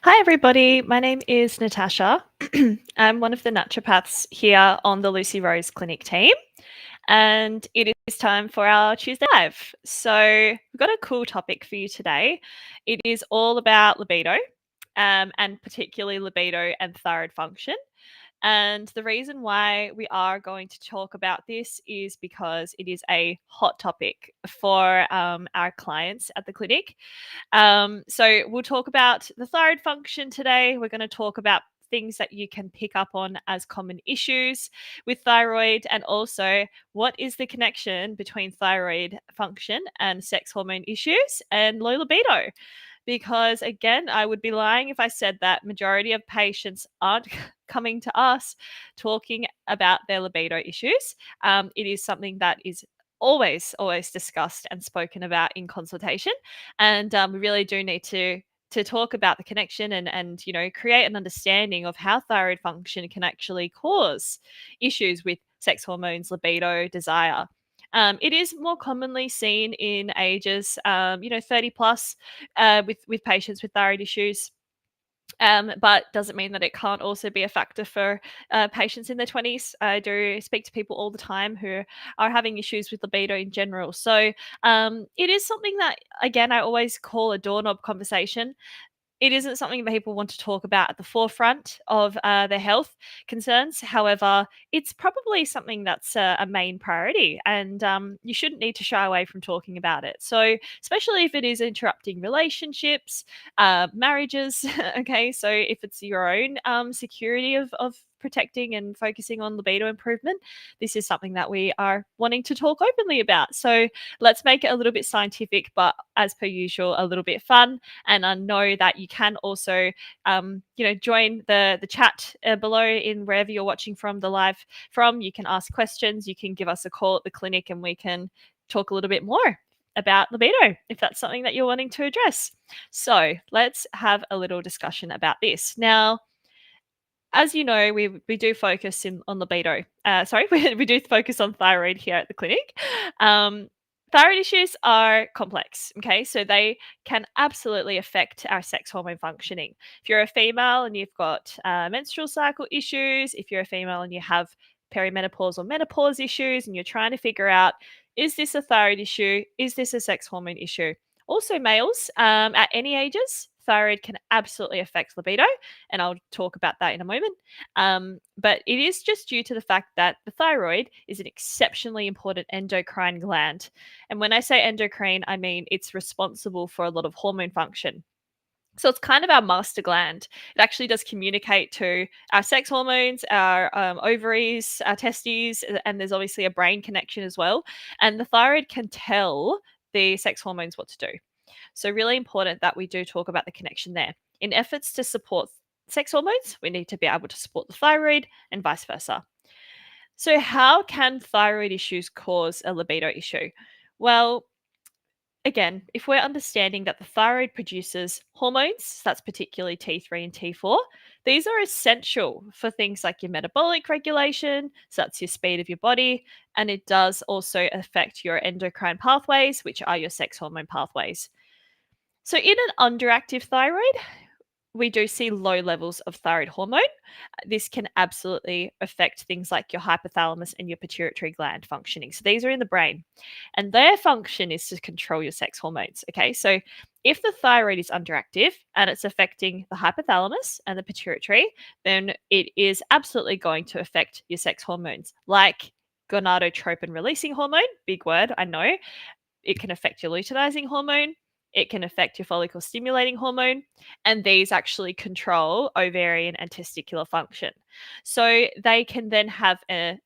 Hi, everybody. My name is Natasha. I'm one of the naturopaths here on the Lucy Rose Clinic team, and it is time for our Tuesday Live. So, we've got a cool topic for you today. It is all about libido, and particularly libido and thyroid function. And the reason why we are going to talk about this is because it is a hot topic for our clients at the clinic. So we'll talk about the thyroid function today. We're going to talk about things that you can pick up on as common issues with thyroid, and also what is the connection between thyroid function and sex hormone issues and low libido. Because again, I would be lying if I said that majority of patients aren't coming to us talking about their libido issues. It is something that is always discussed and spoken about in consultation, and we really do need to talk about the connection and create an understanding of how thyroid function can actually cause issues with sex hormones, libido, desire. It is more commonly seen in ages 30 plus, with patients with thyroid issues. But doesn't mean that it can't also be a factor for patients in their 20s. I do speak to people all the time who are having issues with libido in general. So it is something that, again, I always call a doorknob conversation. It isn't something that people want to talk about at the forefront of their health concerns. However, it's probably something that's a main priority, and you shouldn't need to shy away from talking about it. So, especially if it is interrupting relationships, marriages, okay, so if it's your own security of protecting and focusing on libido improvement, this is something that we are wanting to talk openly about. So, let's make it a little bit scientific, but as per usual, a little bit fun. And I know that you can also, join the chat below in wherever you're watching from the live from. You can ask questions. You can give us a call at the clinic, and we can talk a little bit more about libido if that's something that you're wanting to address. So let's have a little discussion about this now. As you know, we do focus on libido. Sorry, we do focus on thyroid here at the clinic. Um, Thyroid issues are complex, okay? So they can absolutely affect our sex hormone functioning. If you're a female and you've got menstrual cycle issues, if you're a female and you have perimenopause or menopause issues, and you're trying to figure out, is this a thyroid issue? Is this a sex hormone issue? Also, males at any ages, thyroid can absolutely affect libido, and I'll talk about that in a moment. But it is just due to the fact that the thyroid is an exceptionally important endocrine gland. And when I say endocrine, I mean it's responsible for a lot of hormone function. So it's kind of our master gland. It actually does communicate to our sex hormones, our ovaries, our testes, and there's obviously a brain connection as well. And the thyroid can tell the sex hormones what to do. So, really important that we do talk about the connection there. In efforts to support sex hormones, we need to be able to support the thyroid and vice versa. So, how can thyroid issues cause a libido issue? Well, again, if we're understanding that the thyroid produces hormones, that's particularly T3 and T4, these are essential for things like your metabolic regulation, so that's your speed of your body, and it does also affect your endocrine pathways, which are your sex hormone pathways. So, in an underactive thyroid, we do see low levels of thyroid hormone. This can absolutely affect things like your hypothalamus and your pituitary gland functioning. So, these are in the brain, and their function is to control your sex hormones. Okay, so if the thyroid is underactive and it's affecting the hypothalamus and the pituitary, then it is absolutely going to affect your sex hormones, like gonadotropin releasing hormone. Big word, I know. It can affect your luteinizing hormone. It can affect your follicle stimulating hormone, and these actually control ovarian and testicular function. So they can then have a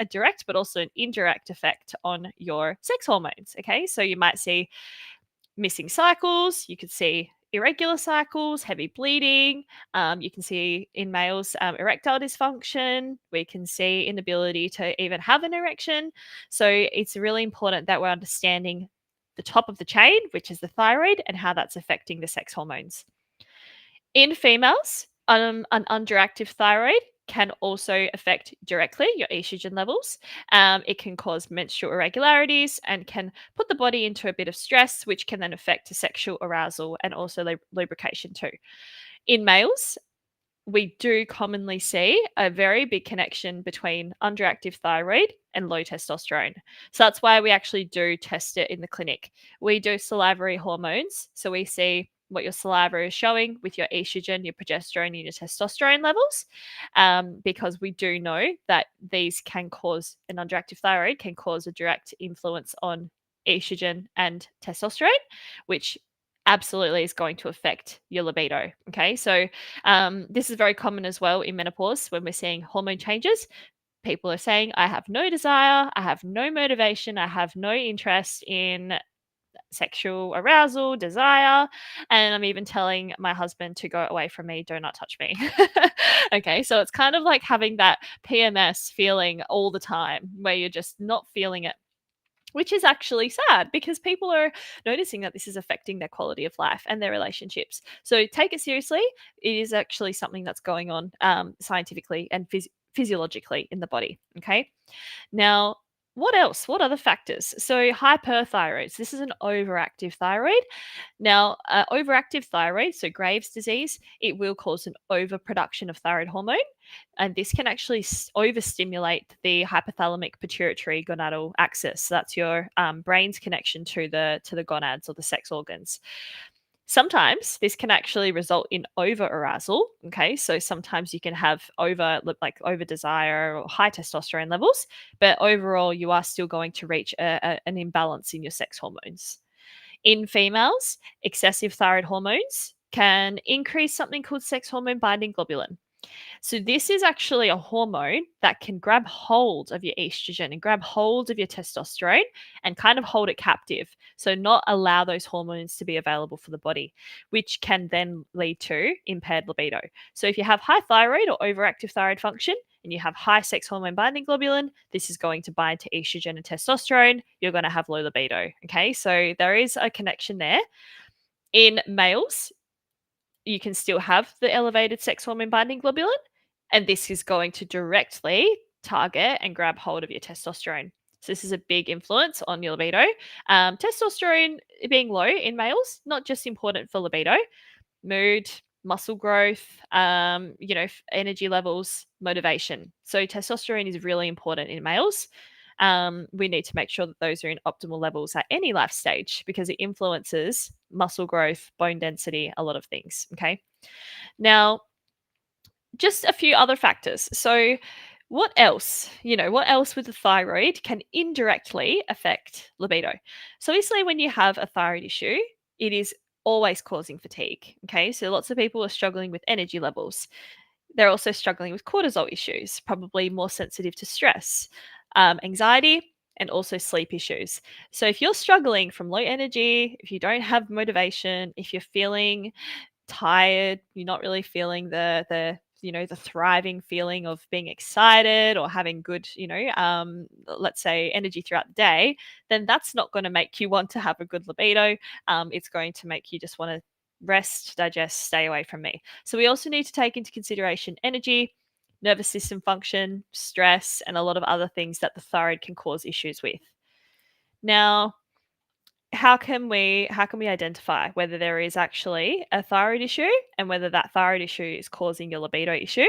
direct but also an indirect effect on your sex hormones. Okay, so you might see missing cycles, you could see irregular cycles, heavy bleeding. You can see in males erectile dysfunction. We can see inability to even have an erection. So it's really important that we're understanding the top of the chain, which is the thyroid, and how that's affecting the sex hormones. In females, an underactive thyroid can also affect directly your estrogen levels. It can cause menstrual irregularities and can put the body into a bit of stress, which can then affect sexual arousal and also lubrication too. In males, we do commonly see a very big connection between underactive thyroid and low testosterone. So that's why we actually do test it in the clinic. We do salivary hormones. So we see what your saliva is showing with your estrogen, your progesterone, and your testosterone levels, because we do know that these can cause an underactive thyroid, can cause a direct influence on estrogen and testosterone, which absolutely is going to affect your libido. Okay. So this is very common as well in menopause when we're seeing hormone changes. People are saying, I have no desire, I have no motivation, I have no interest in sexual arousal, desire. And I'm even telling my husband to go away from me, do not touch me. Okay. So it's kind of like having that PMS feeling all the time where you're just not feeling it, which is actually sad because people are noticing that this is affecting their quality of life and their relationships. So take it seriously. It is actually something that's going on scientifically and physiologically in the body. Okay. Now, what else? What other factors? So, hyperthyroid. This is an overactive thyroid. Now, overactive thyroid, so Graves' disease, it will cause an overproduction of thyroid hormone, and this can actually overstimulate the hypothalamic pituitary gonadal axis. So that's your brain's connection to the gonads or the sex organs. Sometimes this can actually result in over arousal. Okay, so sometimes you can have over desire or high testosterone levels, but overall you are still going to reach an imbalance in your sex hormones. In females, excessive thyroid hormones can increase something called sex hormone binding globulin. So this is actually a hormone that can grab hold of your estrogen and grab hold of your testosterone and kind of hold it captive. So not allow those hormones to be available for the body, which can then lead to impaired libido. So if you have high thyroid or overactive thyroid function and you have high sex hormone binding globulin, this is going to bind to estrogen and testosterone. You're going to have low libido. Okay. So there is a connection there. In males, you can still have the elevated sex hormone binding globulin, and this is going to directly target and grab hold of your testosterone. So this is a big influence on your libido. Testosterone being low in males, not just important for libido, mood, muscle growth, energy levels, motivation. So testosterone is really important in males. We need to make sure that those are in optimal levels at any life stage because it influences muscle growth, bone density, a lot of things. Okay. Now, just a few other factors. So, what else? What else with the thyroid can indirectly affect libido? So, obviously, when you have a thyroid issue, it is always causing fatigue. Okay. So, lots of people are struggling with energy levels. They're also struggling with cortisol issues, probably more sensitive to stress, anxiety, and also sleep issues. So, if you're struggling from low energy, if you don't have motivation, if you're feeling tired, you're not really feeling the thriving feeling of being excited or having good, let's say energy throughout the day, then that's not going to make you want to have a good libido. It's going to make you just want to rest, digest, stay away from me. So we also need to take into consideration energy, nervous system function, stress, and a lot of other things that the thyroid can cause issues with. Now, how can we identify whether there is actually a thyroid issue and whether that thyroid issue is causing your libido issue?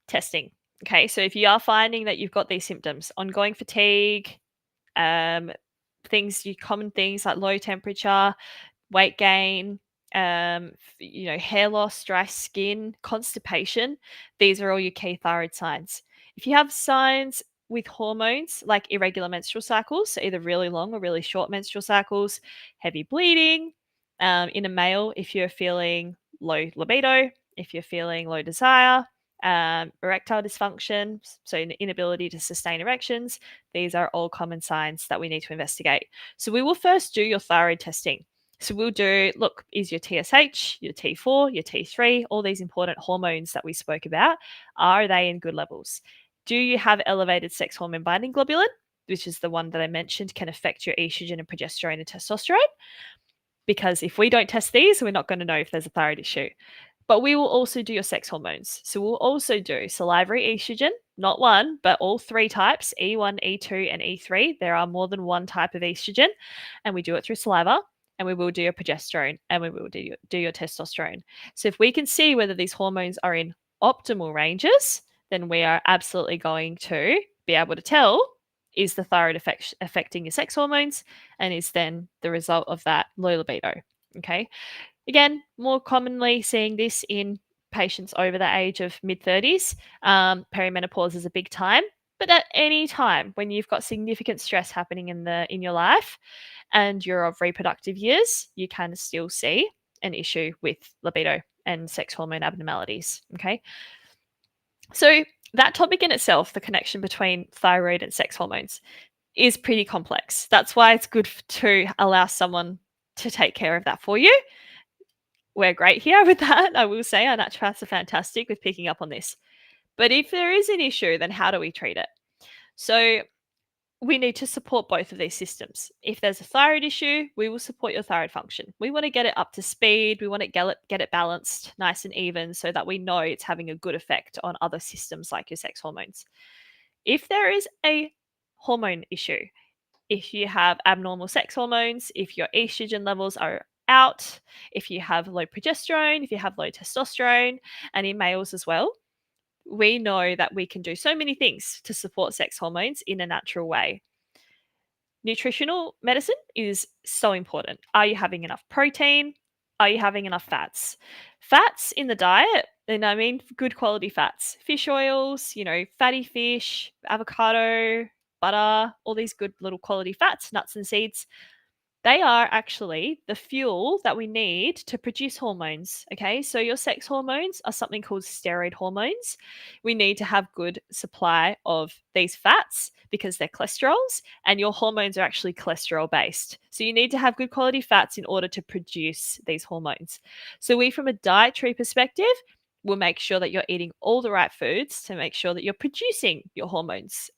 Testing. Okay, so if you are finding that you've got these symptoms, ongoing fatigue, um, common things like low temperature, weight gain, hair loss, dry skin, constipation. These are all your key thyroid signs. If you have signs with hormones like irregular menstrual cycles, so either really long or really short menstrual cycles, heavy bleeding, in a male, if you're feeling low libido, if you're feeling low desire, erectile dysfunction, so an inability to sustain erections, these are all common signs that we need to investigate. So we will first do your thyroid testing. So we'll do, look, is your TSH, your T4, your T3, all these important hormones that we spoke about, are they in good levels? Do you have elevated sex hormone binding globulin, which is the one that I mentioned can affect your estrogen and progesterone and testosterone? Because if we don't test these, we're not going to know if there's a thyroid issue. But we will also do your sex hormones. So we'll also do salivary estrogen, not one, but all three types, E1, E2, and E3. There are more than one type of estrogen, and we do it through saliva. and we will do your progesterone, and we will do your testosterone. So if we can see whether these hormones are in optimal ranges, then we are absolutely going to be able to tell, is the thyroid affecting your sex hormones, and is then the result of that low libido. Okay. Again, more commonly seeing this in patients over the age of mid-30s. Perimenopause is a big time, but at any time when you've got significant stress happening in your life and you're of reproductive years, you can still see an issue with libido and sex hormone abnormalities. Okay. So that topic in itself, the connection between thyroid and sex hormones, is pretty complex. That's why it's good to allow someone to take care of that for you. We're great here with that. I will say our naturopaths are fantastic with picking up on this. But if there is an issue, then how do we treat it? So we need to support both of these systems. If there's a thyroid issue, we will support your thyroid function. We want to get it up to speed. We want to get it balanced, nice and even, so that we know it's having a good effect on other systems like your sex hormones. If there is a hormone issue, if you have abnormal sex hormones, if your estrogen levels are out, if you have low progesterone, if you have low testosterone, and in males as well, we know that we can do so many things to support sex hormones in a natural way. Nutritional medicine is so important. Are you having enough protein? Are you having enough fats? Fats in the diet, and I mean good quality fats, fish oils, fatty fish, avocado, butter, all these good little quality fats, nuts and seeds. They are actually the fuel that we need to produce hormones. Okay, so your sex hormones are something called steroid hormones. We need to have good supply of these fats because they're cholesterols, and your hormones are actually cholesterol based. So you need to have good quality fats in order to produce these hormones. So we, from a dietary perspective, will make sure that you're eating all the right foods to make sure that you're producing your hormones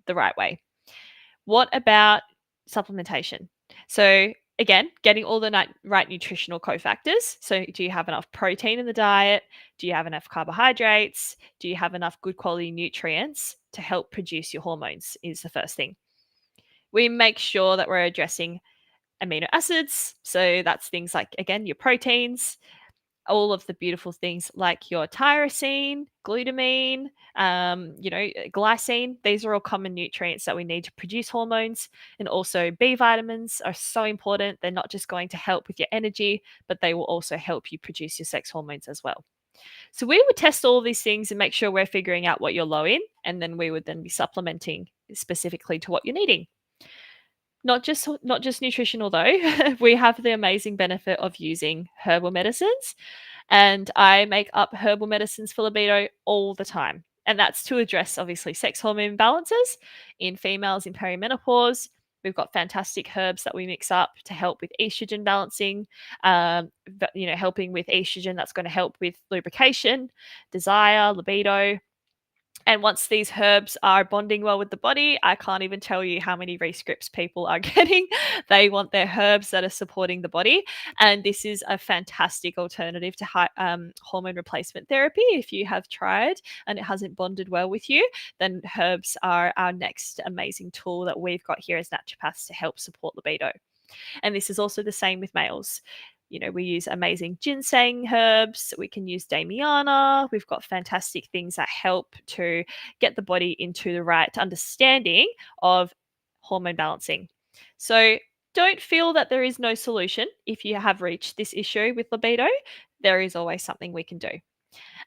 the right way. What about supplementation? So again, getting all the right nutritional cofactors. So do you have enough protein in the diet? Do you have enough carbohydrates? Do you have enough good quality nutrients to help produce your hormones is the first thing. We make sure that we're addressing amino acids. So that's things like, again, your proteins, all of the beautiful things like your tyrosine, glutamine, glycine. These are all common nutrients that we need to produce hormones. And also B vitamins are so important. They're not just going to help with your energy, but they will also help you produce your sex hormones as well. So we would test all these things and make sure we're figuring out what you're low in, and then we would then be supplementing specifically to what you're needing. Not just nutritional though. We have the amazing benefit of using herbal medicines, and I make up herbal medicines for libido all the time. And that's to address obviously sex hormone imbalances in females in perimenopause. We've got fantastic herbs that we mix up to help with estrogen balancing, helping with estrogen. That's going to help with lubrication, desire, libido. And once these herbs are bonding well with the body, I can't even tell you how many rescripts people are getting. They want their herbs that are supporting the body. And this is a fantastic alternative to hormone replacement therapy. If you have tried and it hasn't bonded well with you, then herbs are our next amazing tool that we've got here as naturopaths to help support libido. And this is also the same with males. We use amazing ginseng herbs. We can use Damiana. We've got fantastic things that help to get the body into the right understanding of hormone balancing. So don't feel that there is no solution if you have reached this issue with libido. There is always something we can do.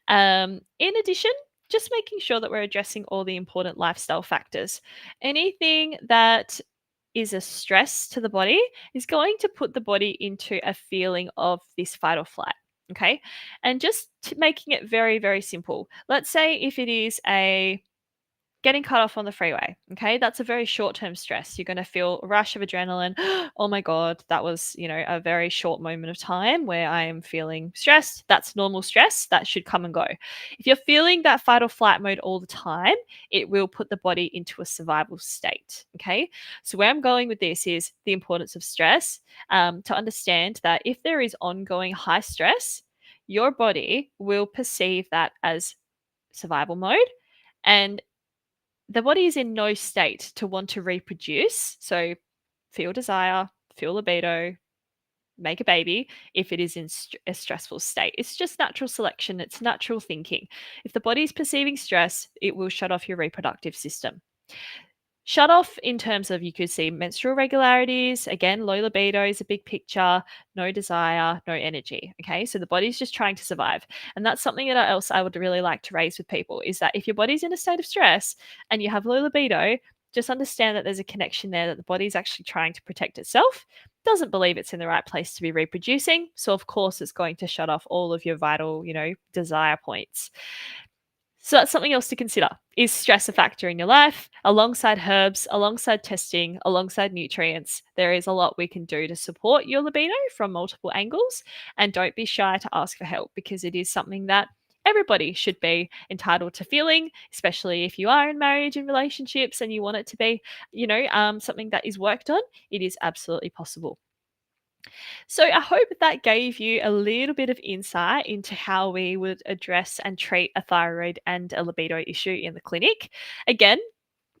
In addition, just making sure that we're addressing all the important lifestyle factors. Anything that is a stress to the body is going to put the body into a feeling of this fight or flight. Okay. And just making it very, very simple. Let's say if it is getting cut off on the freeway. Okay. That's a very short term stress. You're going to feel a rush of adrenaline. Oh my God, that was, a very short moment of time where I am feeling stressed. That's normal stress. That should come and go. If you're feeling that fight or flight mode all the time, it will put the body into a survival state. Okay. So where I'm going with this is the importance of stress, to understand that if there is ongoing high stress, your body will perceive that as survival mode, and the body is in no state to want to reproduce. So feel desire, feel libido, make a baby if it is in a stressful state. It's just natural selection, it's natural thinking. If the body is perceiving stress, it will shut off your reproductive system. Shut off in terms of you could see menstrual regularities, again, low libido is a big picture, no desire, no energy. Okay, so the body's just trying to survive. And that's something that else I would really like to raise with people is that if your body's in a state of stress and you have low libido, just understand that there's a connection there that the body's actually trying to protect itself, doesn't believe it's in the right place to be reproducing. So, of course, it's going to shut off all of your vital, desire points. So that's something else to consider. Is stress a factor in your life? Alongside herbs, alongside testing, alongside nutrients, there is a lot we can do to support your libido from multiple angles. And don't be shy to ask for help because it is something that everybody should be entitled to feeling, especially if you are in marriage and relationships and you want it to be, something that is worked on. It is absolutely possible. So I hope that gave you a little bit of insight into how we would address and treat a thyroid and a libido issue in the clinic. Again,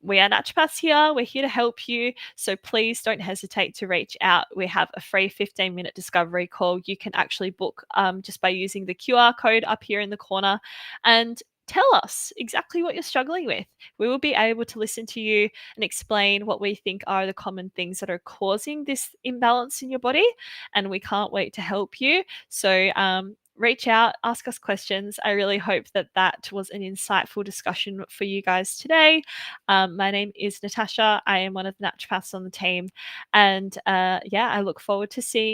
we are naturopaths here. We're here to help you. So please don't hesitate to reach out. We have a free 15-minute discovery call. You can actually book just by using the QR code up here in the corner and tell us exactly what you're struggling with. We will be able to listen to you and explain what we think are the common things that are causing this imbalance in your body. And we can't wait to help you. So, reach out, ask us questions. I really hope that that was an insightful discussion for you guys today. My name is Natasha. I am one of the naturopaths on the team. And yeah, I look forward to seeing